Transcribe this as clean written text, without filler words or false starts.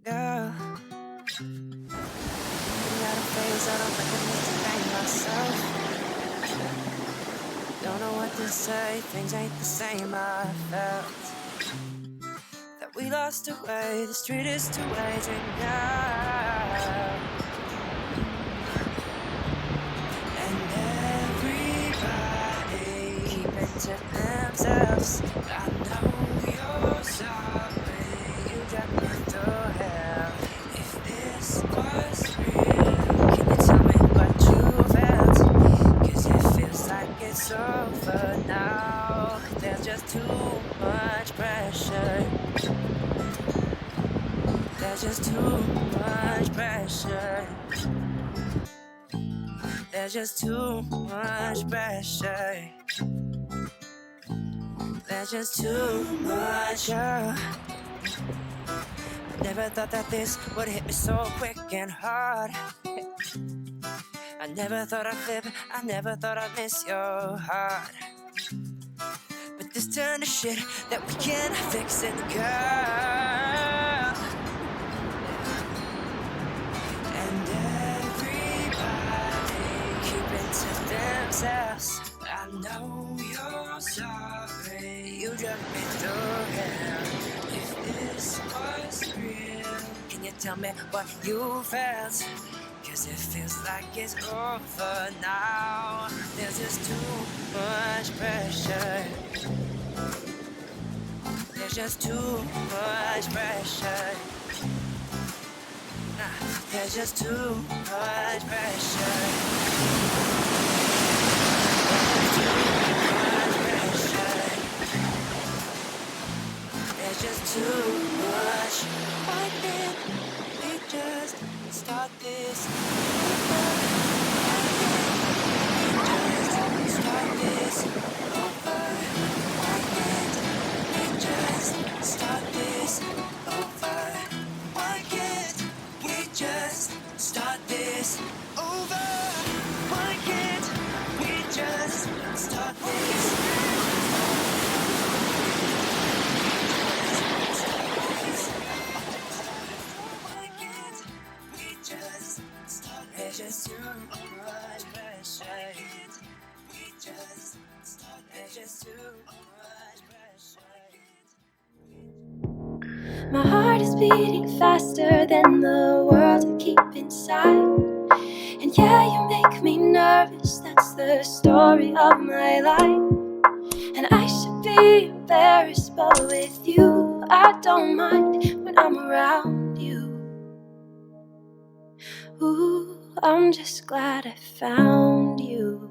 Girl, not a phase, I don't recognize the thing myself. Don't know what to say, things ain't the same. I felt that we lost our way, the street is two ways, and now and everybody keeping to themselves. I know you're sorry, you got me through hell. If this was real, can you tell me what you felt? 'Cause it feels like it's over now. There's just too much pressure. There's just too much pressure. There's just too much pressure. There's just too much. Never thought that this would hit me so quick and hard. I never thought I'd flip, I never thought I'd miss your heart. But this turned to shit that we can't fix it, girl. And everybody keeping to themselves. I know you're sorry, you drug me through hell. If this was real, can you tell me what you felt? 'Cause it feels like it's over now. There's just too much pressure. There's just too much pressure. There's just too much pressure. There's just too much. Why can't we just start this over? Why can't we just start this over? Why can't we just start this over? Why can't we just start this over? Why can't we just start this? There's just too much pressure. There's just too much pressure. My heart is beating faster than the world I keep inside. And yeah, you make me nervous, that's the story of my life. And I should be embarrassed, but with you I don't mind when I'm around you. Ooh, I'm just glad I found you.